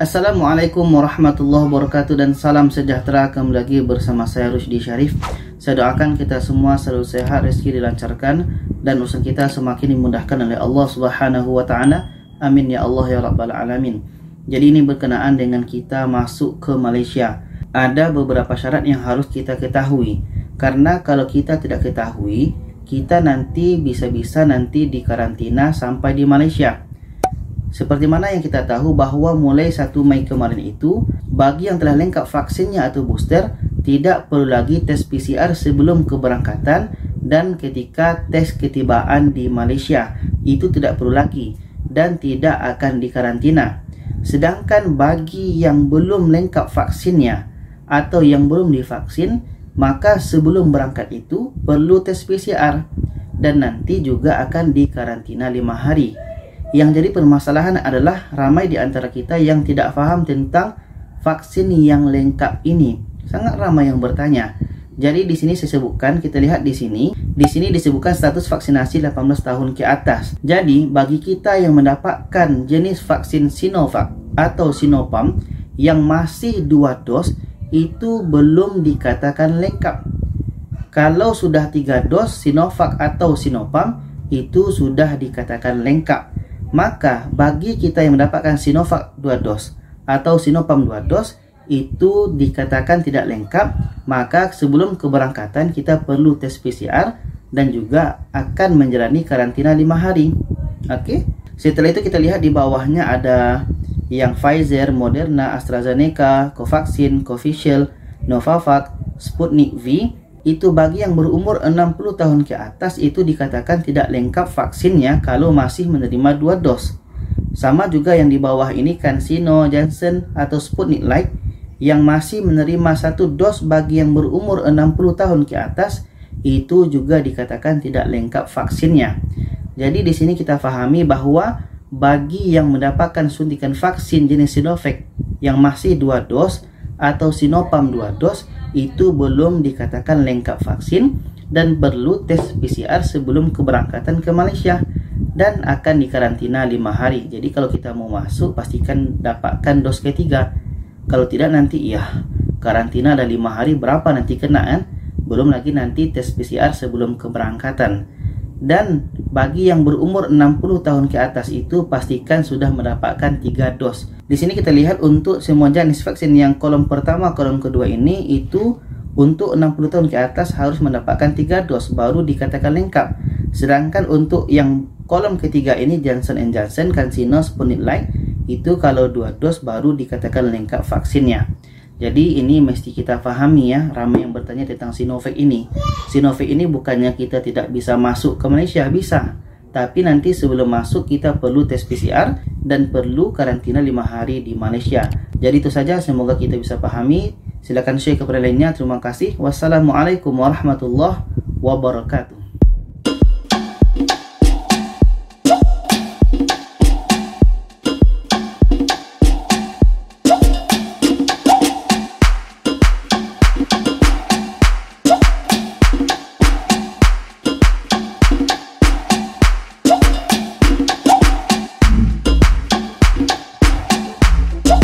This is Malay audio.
Assalamualaikum warahmatullahi wabarakatuh dan salam sejahtera. Kembali lagi bersama saya Rusdi Syarif. Saya doakan kita semua selalu sehat, rezeki dilancarkan dan usaha kita semakin dimudahkan oleh Allah Subhanahu wa taala. Amin ya Allah ya rabbal alamin. Jadi ini berkenaan dengan kita masuk ke Malaysia. Ada beberapa syarat yang harus kita ketahui. Karena kalau kita tidak ketahui, kita nanti bisa-bisa nanti dikarantina sampai di Malaysia. Seperti mana yang kita tahu bahwa mulai 1 Mei kemarin itu, bagi yang telah lengkap vaksinnya atau booster, tidak perlu lagi tes PCR sebelum keberangkatan dan ketika tes ketibaan di Malaysia. Itu tidak perlu lagi dan tidak akan dikarantina. Sedangkan bagi yang belum lengkap vaksinnya atau yang belum divaksin, maka sebelum berangkat itu perlu tes PCR dan nanti juga akan dikarantina 5 hari. Yang jadi permasalahan adalah ramai di antara kita yang tidak paham tentang vaksin yang lengkap ini. Sangat ramai yang bertanya. Jadi di sini saya sebutkan, kita lihat di sini. Di sini disebutkan status vaksinasi 18 tahun ke atas. Jadi bagi kita yang mendapatkan jenis vaksin Sinovac atau Sinopharm yang masih 2 dos, itu belum dikatakan lengkap. Kalau sudah 3 dos Sinovac atau Sinopharm, itu sudah dikatakan lengkap. Maka bagi kita yang mendapatkan Sinovac 2 dos atau Sinopharm 2 dos itu dikatakan tidak lengkap, maka sebelum keberangkatan kita perlu tes PCR dan juga akan menjalani karantina 5 hari. Oke. Setelah itu kita lihat di bawahnya ada yang Pfizer, Moderna, AstraZeneca, Covaxin, Covishield, Novavax, Sputnik V. Itu bagi yang berumur 60 tahun ke atas itu dikatakan tidak lengkap vaksinnya kalau masih menerima 2 dos. Sama juga yang di bawah ini CanSino, Janssen atau Sputnik Light yang masih menerima 1 dos bagi yang berumur 60 tahun ke atas itu juga dikatakan tidak lengkap vaksinnya. Jadi di sini kita pahami bahwa bagi yang mendapatkan suntikan vaksin jenis Sinovac yang masih 2 dos atau Sinopharm 2 dos itu belum dikatakan lengkap vaksin dan perlu tes PCR sebelum keberangkatan ke Malaysia dan akan dikarantina 5 hari. Jadi kalau kita mau masuk pastikan dapatkan dos ketiga. Kalau tidak nanti ya karantina ada 5 hari, berapa nanti kena kan? Belum lagi nanti tes PCR sebelum keberangkatan. Dan bagi yang berumur 60 tahun ke atas itu pastikan sudah mendapatkan 3 dos. Di sini kita lihat untuk semua jenis vaksin yang kolom pertama, kolom kedua ini itu untuk 60 tahun ke atas harus mendapatkan 3 dos baru dikatakan lengkap. Sedangkan untuk yang kolom ketiga ini Johnson & Johnson, CanSino, Sputnik Light itu kalau 2 dos baru dikatakan lengkap vaksinnya. Jadi ini mesti kita pahami ya, ramai yang bertanya tentang Sinovac ini. Sinovac ini bukannya kita tidak bisa masuk ke Malaysia, bisa. Tapi nanti sebelum masuk kita perlu tes PCR dan perlu karantina 5 hari di Malaysia. Jadi itu saja, semoga kita bisa pahami. Silakan share kepada lainnya. Terima kasih. Wassalamualaikum warahmatullahi wabarakatuh.